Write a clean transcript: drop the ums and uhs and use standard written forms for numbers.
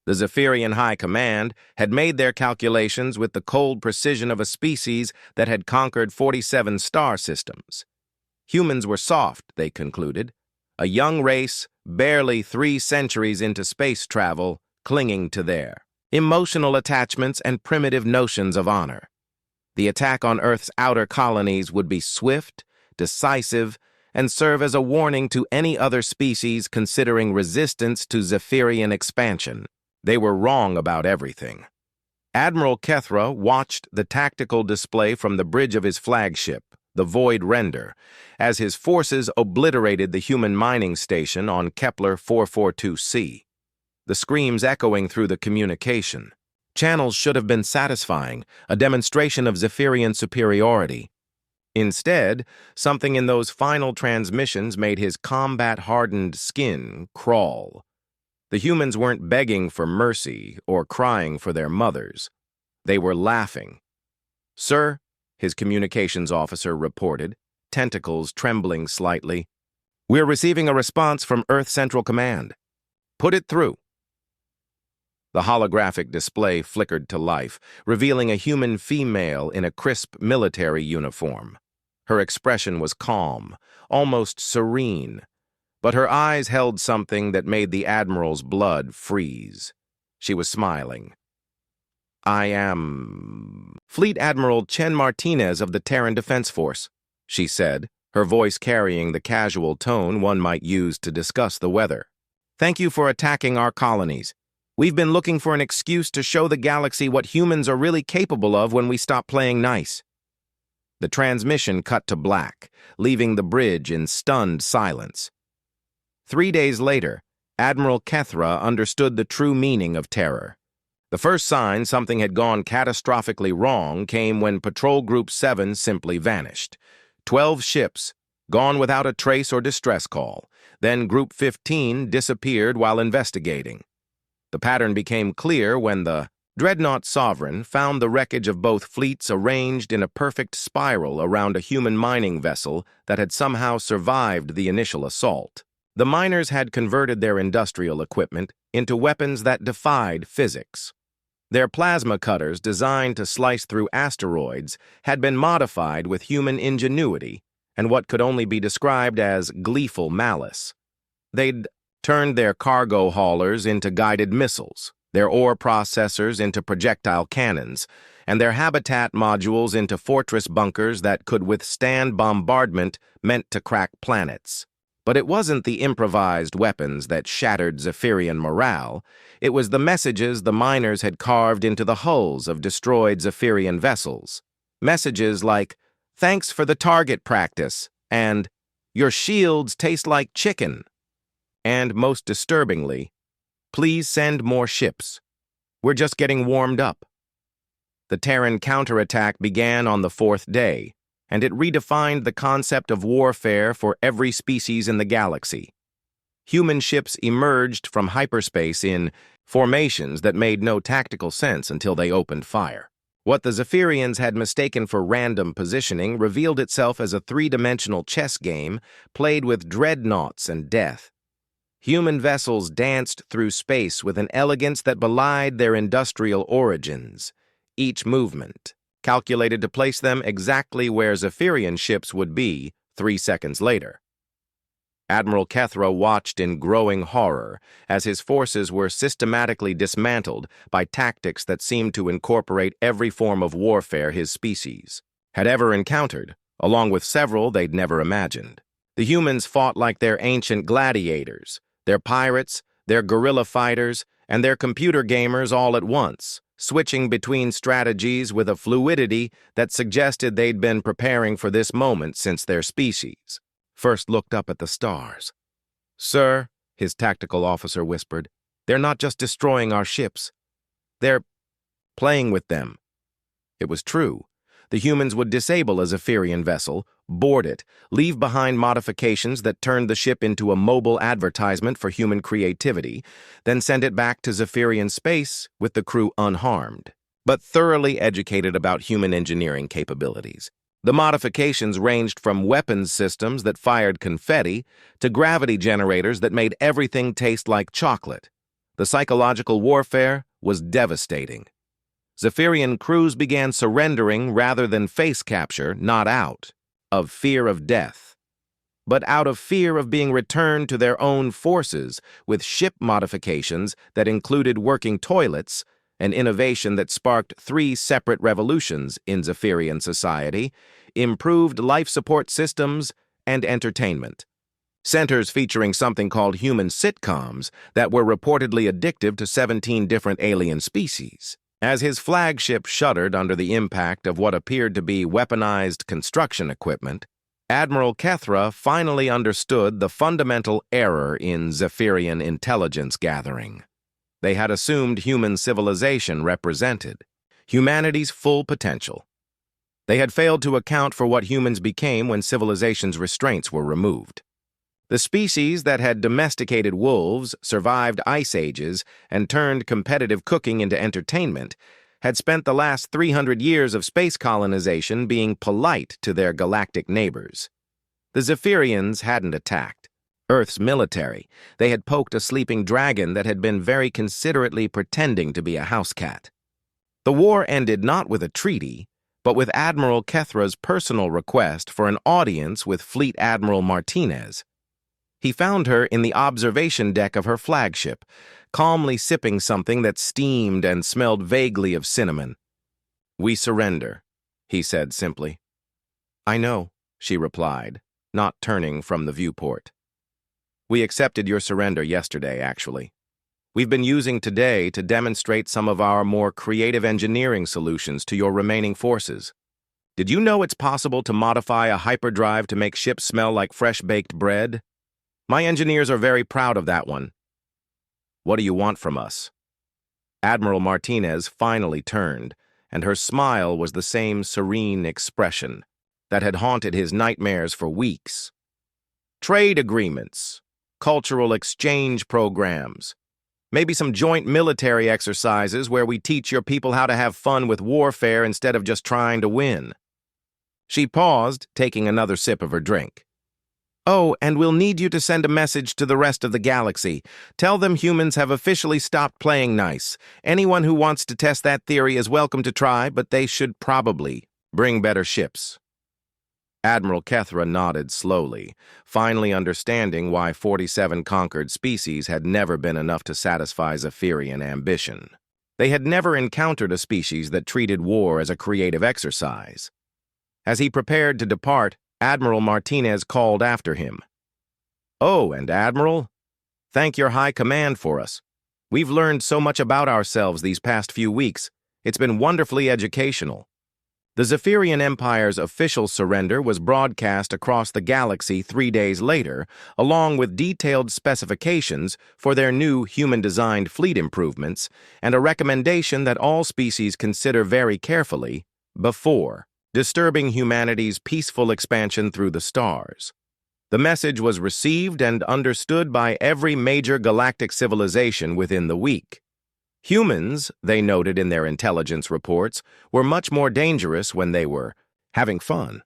The Zephyrian High Command had made their calculations with the cold precision of a species that had conquered 47 star systems. Humans were soft, they concluded, a young race, barely 3 centuries into space travel, clinging to their emotional attachments and primitive notions of honor. The attack on Earth's outer colonies would be swift, decisive, and serve as a warning to any other species considering resistance to Zephyrian expansion. They were wrong about everything. Admiral Kethra watched the tactical display from the bridge of his flagship, the Void Render, as his forces obliterated the human mining station on Kepler 442c. The screams echoing through the communication channels should have been satisfying, a demonstration of Zephyrian superiority. Instead, something in those final transmissions made his combat-hardened skin crawl. The humans weren't begging for mercy or crying for their mothers. They were laughing. "Sir," his communications officer reported, tentacles trembling slightly, "we're receiving a response from Earth Central Command. Put it through." The holographic display flickered to life, revealing a human female in a crisp military uniform. Her expression was calm, almost serene, but her eyes held something that made the Admiral's blood freeze. She was smiling. "I am Fleet Admiral Chen Martinez of the Terran Defense Force," she said, her voice carrying the casual tone one might use to discuss the weather. "Thank you for attacking our colonies. We've been looking for an excuse to show the galaxy what humans are really capable of when we stop playing nice." The transmission cut to black, leaving the bridge in stunned silence. 3 days later, Admiral Kethra understood the true meaning of terror. The first sign something had gone catastrophically wrong came when Patrol Group 7 simply vanished. 12 ships, gone without a trace or distress call. Then Group 15 disappeared while investigating. The pattern became clear when the Dreadnought Sovereign found the wreckage of both fleets arranged in a perfect spiral around a human mining vessel that had somehow survived the initial assault. The miners had converted their industrial equipment into weapons that defied physics. Their plasma cutters, designed to slice through asteroids, had been modified with human ingenuity and what could only be described as gleeful malice. They'd turned their cargo haulers into guided missiles, their ore processors into projectile cannons, and their habitat modules into fortress bunkers that could withstand bombardment meant to crack planets. But it wasn't the improvised weapons that shattered Zephyrian morale. It was the messages the miners had carved into the hulls of destroyed Zephyrian vessels. Messages like, "Thanks for the target practice," and "Your shields taste like chicken." And most disturbingly, "Please send more ships. We're just getting warmed up." The Terran counterattack began on the 4th day, and it redefined the concept of warfare for every species in the galaxy. Human ships emerged from hyperspace in formations that made no tactical sense until they opened fire. What the Zephyrians had mistaken for random positioning revealed itself as a 3-dimensional chess game played with dreadnoughts and death. Human vessels danced through space with an elegance that belied their industrial origins. Each movement calculated to place them exactly where Zephyrian ships would be 3 seconds later. Admiral Kethra watched in growing horror as his forces were systematically dismantled by tactics that seemed to incorporate every form of warfare his species had ever encountered, along with several they'd never imagined. The humans fought like their ancient gladiators, their pirates, their guerrilla fighters, and their computer gamers all at once, switching between strategies with a fluidity that suggested they'd been preparing for this moment since their species first looked up at the stars. "Sir," his tactical officer whispered, "they're not just destroying our ships. They're playing with them." It was true. The humans would disable a Zephyrian vessel, board it, leave behind modifications that turned the ship into a mobile advertisement for human creativity, then send it back to Zephyrian space with the crew unharmed, but thoroughly educated about human engineering capabilities. The modifications ranged from weapons systems that fired confetti to gravity generators that made everything taste like chocolate. The psychological warfare was devastating. Zephyrian crews began surrendering rather than face capture, not out of fear of death, but out of fear of being returned to their own forces with ship modifications that included working toilets, an innovation that sparked 3 separate revolutions in Zephyrian society, improved life support systems, and entertainment. Centers featuring something called human sitcoms that were reportedly addictive to 17 different alien species. As his flagship shuddered under the impact of what appeared to be weaponized construction equipment, Admiral Kethra finally understood the fundamental error in Zephyrian intelligence gathering. They had assumed human civilization represented humanity's full potential. They had failed to account for what humans became when civilization's restraints were removed. The species that had domesticated wolves, survived ice ages, and turned competitive cooking into entertainment had spent the last 300 years of space colonization being polite to their galactic neighbors. The Zephyrians hadn't attacked Earth's military. They had poked a sleeping dragon that had been very considerately pretending to be a house cat. The war ended not with a treaty, but with Admiral Kethra's personal request for an audience with Fleet Admiral Martinez. He found her in the observation deck of her flagship, calmly sipping something that steamed and smelled vaguely of cinnamon. "We surrender," he said simply. "I know," she replied, not turning from the viewport. "We accepted your surrender yesterday, actually. We've been using today to demonstrate some of our more creative engineering solutions to your remaining forces. Did you know it's possible to modify a hyperdrive to make ships smell like fresh-baked bread? My engineers are very proud of that one. What do you want from us?" Admiral Martinez finally turned, and her smile was the same serene expression that had haunted his nightmares for weeks. "Trade agreements, cultural exchange programs, maybe some joint military exercises where we teach your people how to have fun with warfare instead of just trying to win." She paused, taking another sip of her drink. "Oh, and we'll need you to send a message to the rest of the galaxy. Tell them humans have officially stopped playing nice. Anyone who wants to test that theory is welcome to try, but they should probably bring better ships." Admiral Kethra nodded slowly, finally understanding why 47 conquered species had never been enough to satisfy Zephyrian ambition. They had never encountered a species that treated war as a creative exercise. As he prepared to depart, Admiral Martinez called after him. "Oh, and Admiral, thank your high command for us. We've learned so much about ourselves these past few weeks. It's been wonderfully educational." The Zephyrian Empire's official surrender was broadcast across the galaxy 3 days later, along with detailed specifications for their new human-designed fleet improvements and a recommendation that all species consider very carefully before disturbing humanity's peaceful expansion through the stars. The message was received and understood by every major galactic civilization within the week. Humans, they noted in their intelligence reports, were much more dangerous when they were having fun.